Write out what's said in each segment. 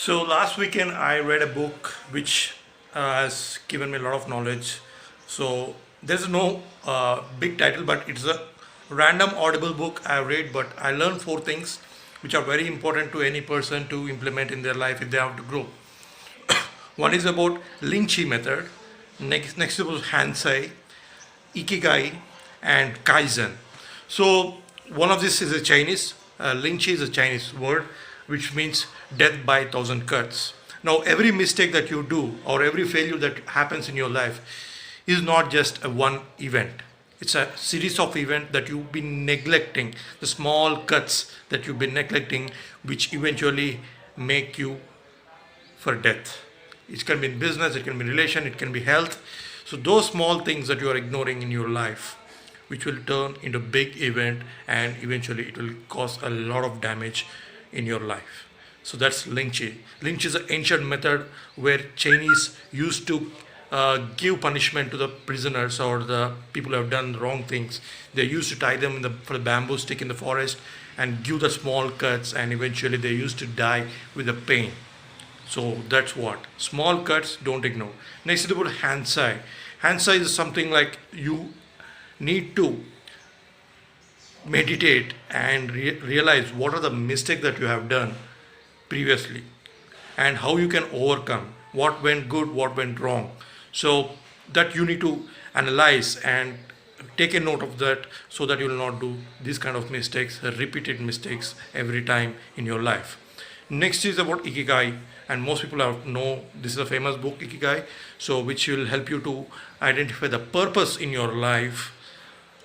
So last weekend I read a book which has given me a lot of knowledge. So there's no big title, but it's a random audible book I read. But I learned four things which are very important to any person to implement in their life if they have to grow. One is about Lingchi method. Next is about Hansei, Ikigai, and Kaizen. So one of this is a Chinese. Lingchi is a Chinese word which means death by thousand cuts. Now every mistake that you do or every failure that happens in your life is not just a one event. It's a series of events that you've been neglecting, the small cuts that you've been neglecting, which eventually make you for death. It can be in business, it can be in relation, it can be health. So those small things that you are ignoring in your life, which will turn into big event and eventually it will cause a lot of damage in your life. So that's Lingchi. Lingchi is an ancient method where Chinese used to give punishment to the prisoners or the people who have done wrong things. They used to tie them for the bamboo stick in the forest and give the small cuts, and eventually they used to die with the pain. So that's what. Small cuts, don't ignore. Next is about Hansei. Hansei is something like you need to meditate and realize what are the mistakes that you have done previously and how you can overcome what went good, what went wrong. So that you need to analyze and take a note of that so that you will not do these kind of mistakes, repeated mistakes every time in your life. Next is about Ikigai, and most people know this is a famous book, Ikigai, so which will help you to identify the purpose in your life.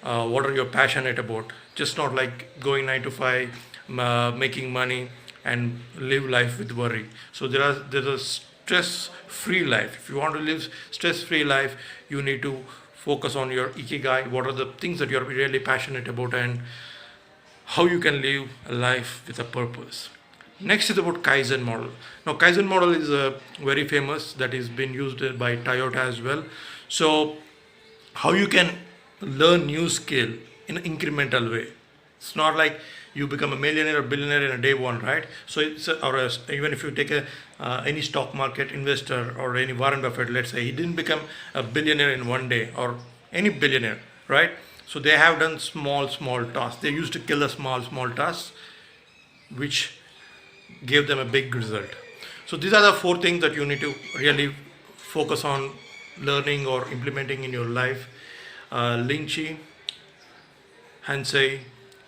What are you passionate about? Just not like going 9 to 5, making money and live life with worry. So there's a stress-free life. If you want to live stress-free life, you need to focus on your Ikigai. What are the things that you're really passionate about and how you can live a life with a purpose. Next is about Kaizen model. Now Kaizen model is very famous, that is been used by Toyota as well. So how you can learn new skill in an incremental way. It's not like you become a millionaire or billionaire in a day one, right? So it's even if you take any stock market investor or any Warren Buffett, let's say he didn't become a billionaire in one day, or any billionaire, right? So they have done small tasks. They used to kill the small tasks, which gave them a big result. So these are the four things that you need to really focus on learning or implementing in your life. Lingchi, Hansei,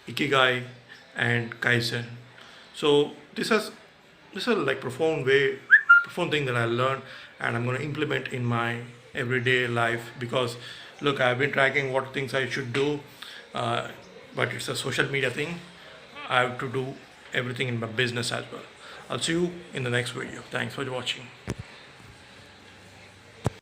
Ikigai, and Kaizen. So this is like profound thing that I learned, and I'm going to implement in my everyday life. Because look, I've been tracking what things I should do, but it's a social media thing. I have to do everything in my business as well. I'll see you in the next video. Thanks for watching.